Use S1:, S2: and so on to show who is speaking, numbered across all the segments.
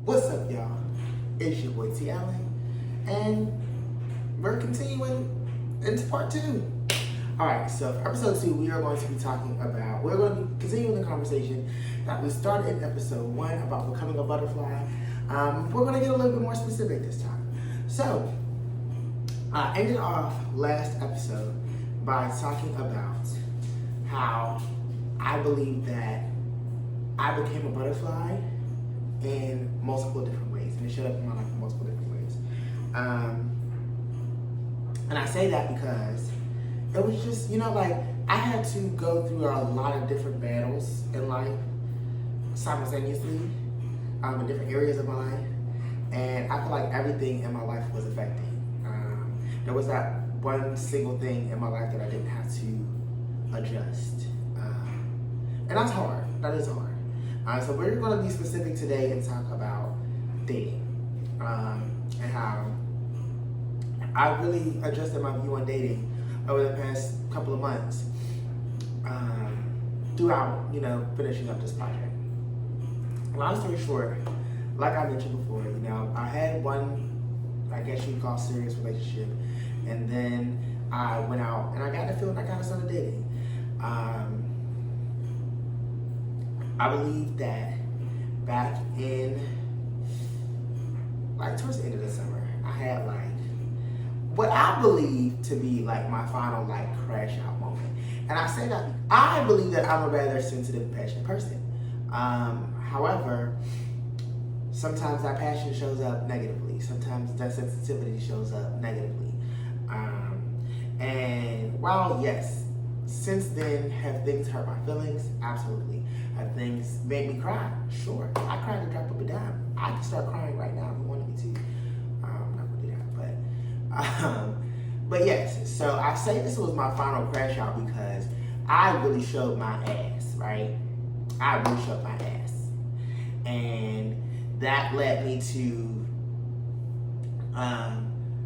S1: What's up, y'all? It's your boy T. Allen, and we're continuing into part 2. Alright, so for episode 2, we're going to be continuing the conversation that we started in episode 1 about becoming a butterfly. We're going to get a little bit more specific this time. So, I ended off last episode by talking about how I believe that I became a butterfly in multiple different ways, and it showed up in my life in multiple different ways. And I say that because it was just, I had to go through a lot of different battles in life simultaneously, in different areas of my life, and I feel like everything in my life was affecting. There was that one single thing in my life that I didn't have to adjust, and that's hard. That is hard. So we're going to be specific today and talk about dating, and how I really adjusted my view on dating over the past couple of months, throughout, finishing up this project. Long story short, like I mentioned before, I had one, I guess you would call serious relationship, and then I went out and I got the feeling I kind of started dating. I believe that back in, towards the end of the summer, I had what I believe to be my final crash out moment. And I say that I believe that I'm a rather sensitive, passionate person. However, sometimes that passion shows up negatively. Sometimes that sensitivity shows up negatively. And while yes, since then, have things hurt my feelings? Absolutely. Have things made me cry? Sure. I cried a drop of a dime. I can start crying right now if you wanted me to. I'm not gonna do that, but yes. So I say this was my final crash out because I really showed my ass, right? I really showed my ass, and that led me to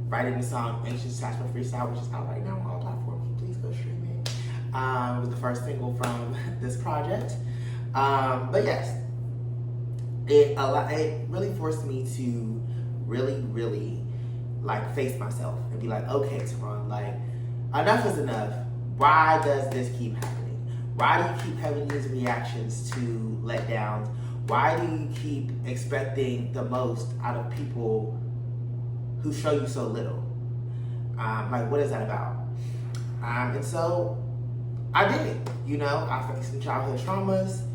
S1: writing the song "Anxious Attachment Freestyle," which is out right now on all platforms. Please go stream it. It was the first single from this project. But yes, it really forced me to really face myself and be like, okay, Teron, enough is enough. Why does this keep happening? Why do you keep having these reactions to letdowns? Why do you keep expecting the most out of people who show you so little? What is that about? And so I did it. I faced some childhood traumas.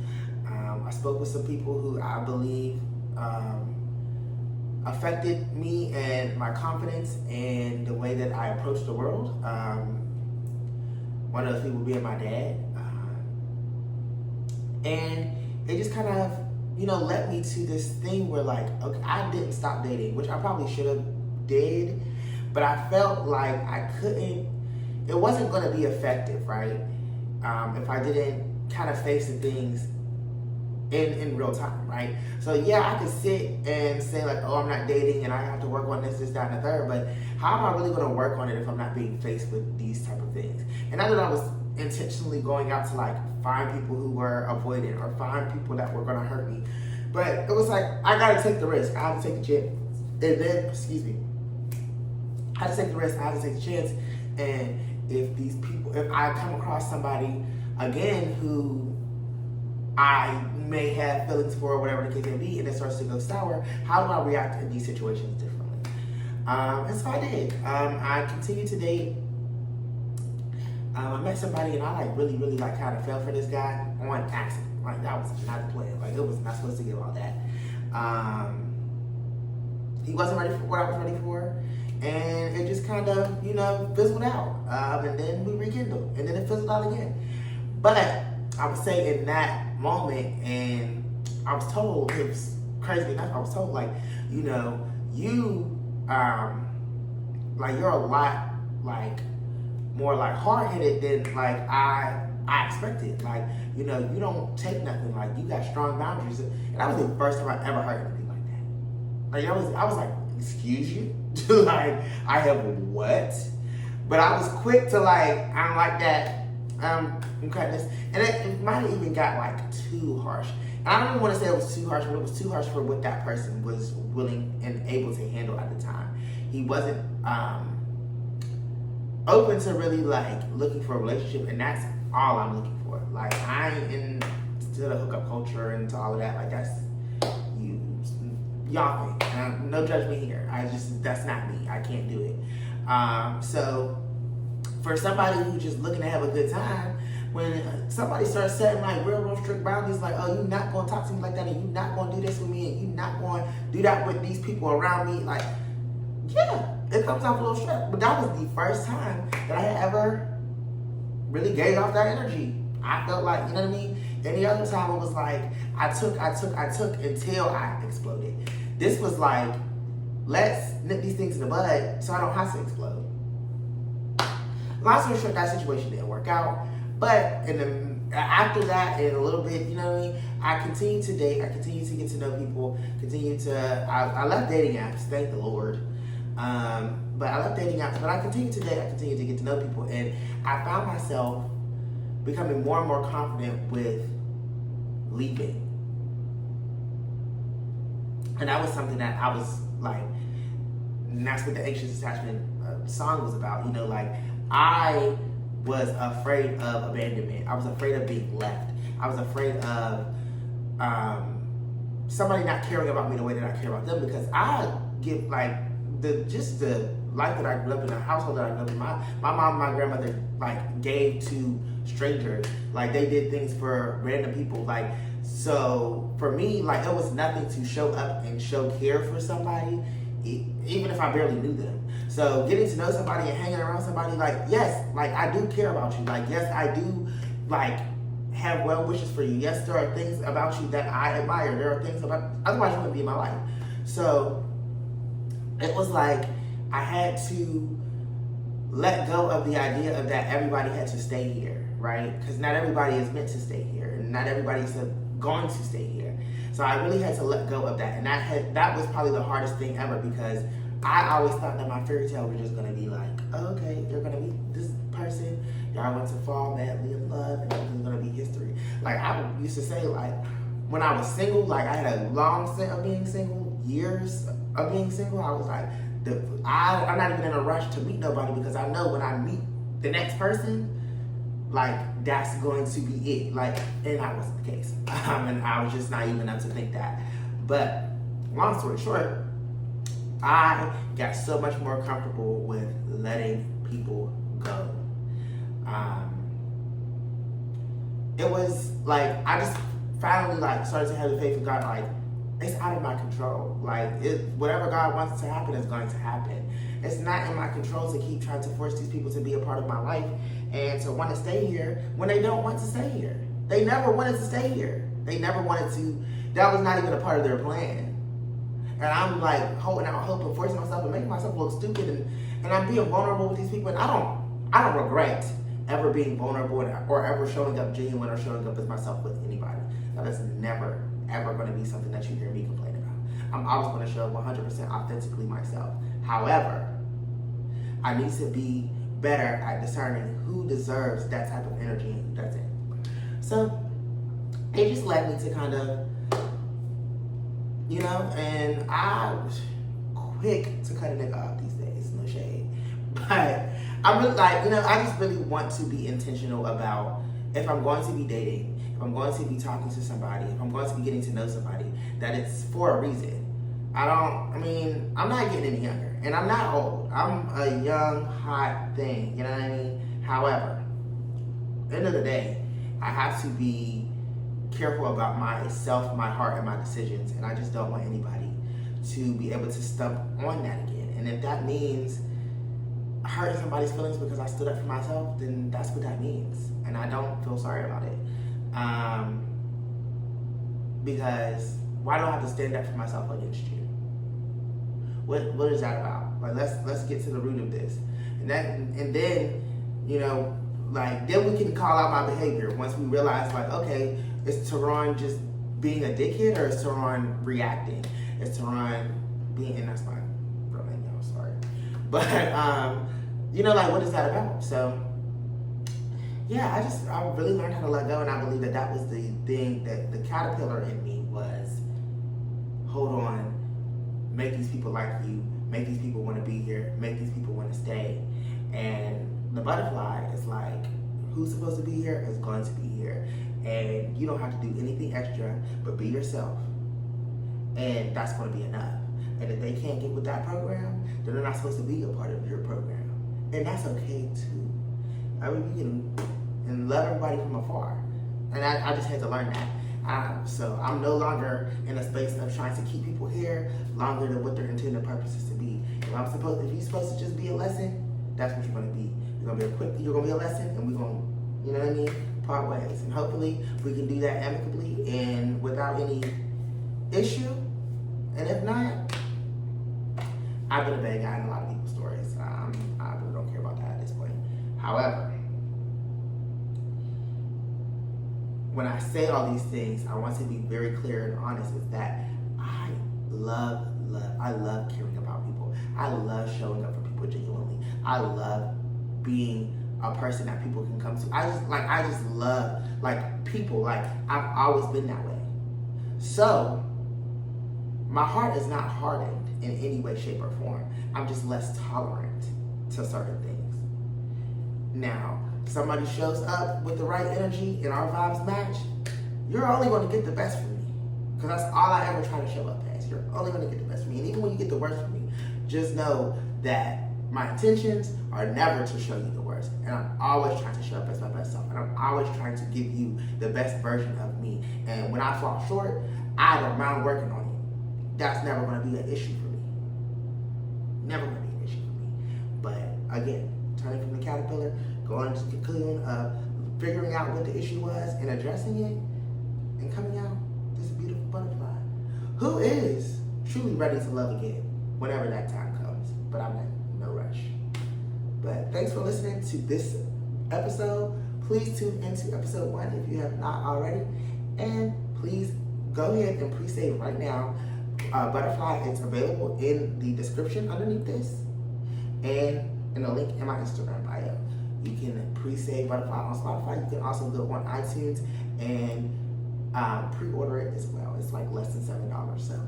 S1: I spoke with some people who I believe affected me and my confidence and the way that I approach the world. One of those people being my dad. And it just kind of, led me to this thing where okay, I didn't stop dating, which I probably should have did, but I felt like I couldn't, it wasn't going to be effective, right? If I didn't kind of face the things in real time, right? So yeah, I could sit and say oh, I'm not dating and I have to work on this, that, and the third, but how am I really going to work on it if I'm not being faced with these type of things? And not that I was intentionally going out to find people who were avoidant or find people that were going to hurt me, but it was I got to take the risk. I had to take the chance. And then, I had to take the risk. I had to take the chance. And if I come across somebody again who I may have feelings for, or whatever the case may be, and it starts to go sour, how do I react in these situations differently? And so I did. I continued to date. I met somebody and I really kind of fell for this guy on accident. That was not the plan. It was not supposed to get all that. He wasn't ready for what I was ready for. And it just kind of, fizzled out. And then we rekindled. And then it fizzled out again. But I would say in that moment, and I was told, it was crazy enough, I was told, you're a lot, more hard-headed than, I expected. You don't take nothing. You got strong boundaries. And that was the first time I ever heard anything like that. I was like, excuse you? I have what? But I was quick to I don't like that. Okay, this, and it might have even got too harsh. And I don't even want to say it was too harsh, but it was too harsh for what that person was willing and able to handle at the time. He wasn't open to really like looking for a relationship, and that's all I'm looking for. Like, I ain't into the hookup culture and into all of that. Like, that's y'all think. No judgment here. That's not me. I can't do it. So for somebody who's just looking to have a good time, when somebody starts setting like real strict boundaries, like, oh, you're not going to talk to me like that, and you're not going to do this with me, and you're not going to do that with these people around me, like, yeah, it comes off a little strict. But that was the first time that I had ever really gave off that energy. I felt like, you know what I mean? Any other time it was like, I took until I exploded. This was like, let's nip these things in the bud so I don't have to explode. Long story short, that situation didn't work out. But after that, and a little bit, you know what I mean? I continued to date. I continued to get to know people. I left dating apps, thank the Lord. But I left dating apps. But I continued to date. I continued to get to know people. And I found myself becoming more and more confident with leaving. And that was something that I was like, and that's what the Anxious Attachment song was about. You know, like, I was afraid of abandonment. I was afraid of being left. I was afraid of somebody not caring about me the way that I care about them, because I give like the life that I grew up in, the household that I grew up in. My mom and my grandmother like gave to strangers. Like, they did things for random people. Like, so for me, like, it was nothing to show up and show care for somebody, even if I barely knew them. So getting to know somebody and hanging around somebody, like, yes, like, I do care about you. Like, yes, I do, like, have well wishes for you. Yes, there are things about you that I admire. There are things about, otherwise you wouldn't be in my life. So it was like, I had to let go of the idea of that everybody had to stay here, right? Because not everybody is meant to stay here, and not everybody's going to stay here. So I really had to let go of that, and that was probably the hardest thing ever, because I always thought that my fairy tale was just gonna be like, oh, okay, you're gonna meet this person, y'all went to fall madly in love, and everything's gonna be history. Like, I used to say, like, when I was single, like, I had a long stint of being single, years of being single. I was like, I'm not even in a rush to meet nobody, because I know when I meet the next person, like, that's going to be it. Like, and that wasn't the case. And I was just naive enough to think that. But long story short, I got so much more comfortable with letting people go. It was like, I just finally like started to have the faith in God. Like, it's out of my control. Like, whatever God wants to happen is going to happen. It's not in my control to keep trying to force these people to be a part of my life and to want to stay here when they don't want to stay here. They never wanted to stay here. They never wanted to. That was not even a part of their plan. And I'm like holding out hope and forcing myself and making myself look stupid, and I'm being vulnerable with these people. And I don't regret ever being vulnerable or ever showing up genuine or showing up as myself with anybody. That is never, ever going to be something that you hear me complain about. I'm always going to show up 100% authentically myself. However, I need to be better at discerning who deserves that type of energy and who doesn't. So it just led me to kind of, you know, and I was quick to cut a nigga off these days, no shade. But I'm really like, you know, I just really want to be intentional about, if I'm going to be dating, if I'm going to be talking to somebody, if I'm going to be getting to know somebody, that it's for a reason. I'm not getting any younger, and I'm not old. I'm a young, hot thing, you know what I mean? However, end of the day, I have to be careful about myself, my heart, and my decisions, and I just don't want anybody to be able to stump on that again. And if that means hurting somebody's feelings because I stood up for myself, then that's what that means, and I don't feel sorry about it. Because why do I have to stand up for myself against you? What is that about? Like, let's get to the root of this, and then, you know, like, then we can call out my behavior once we realize, like, okay, is Teron just being a dickhead, or is Teron reacting? Is Teron being, and that's my real name, y'all, sorry. But, you know, like, what is that about? So, yeah, I really learned how to let go, and I believe that that was the thing that the caterpillar in me was. Hold on, make these people like you, make these people want to be here, make these people want to stay, and the butterfly is like, who's supposed to be here is going to be here, and you don't have to do anything extra but be yourself, and that's going to be enough. And if they can't get with that program, then they're not supposed to be a part of your program, and that's okay too. I mean, you can and love everybody from afar, and I just had to learn that. So I'm no longer in a space of trying to keep people here longer than what their intended purpose is to be. If you're supposed to just be a lesson, that's what you're going to be. You're going to be a lesson, and we're going to, you know what I mean, part ways. And hopefully we can do that amicably and without any issue. And if not, I've been a bad guy in a lot of people's stories. I really don't care about that at this point. However, when I say all these things, I want to be very clear and honest is that I love caring about people. I love showing up for people genuinely. I love being a person that people can come to. I just love people. Like, I've always been that way. So my heart is not hardened in any way, shape, or form. I'm just less tolerant to certain things. Now, somebody shows up with the right energy and our vibes match, you're only going to get the best from me. Because that's all I ever try to show up as. You're only going to get the best from me. And even when you get the worst from me, just know that my intentions are never to show you the worst. And I'm always trying to show up as my best self. And I'm always trying to give you the best version of me. And when I fall short, I don't mind working on it. That's never going to be an issue for me. Never going to be an issue for me. But again, turning from the caterpillar, going to the cocoon, figuring out what the issue was and addressing it, and coming out this beautiful butterfly who is truly ready to love again whenever that time comes. But I'm in no rush. But thanks for listening to this episode. Please tune into episode 1 if you have not already. And please go ahead and pre-save right now. Butterfly is available in the description underneath this and in the link in my Instagram bio. You can pre-save Butterfly on Spotify. You can also go on iTunes and pre-order it as well. It's like less than $7. So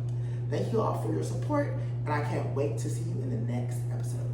S1: thank you all for your support, and I can't wait to see you in the next episode.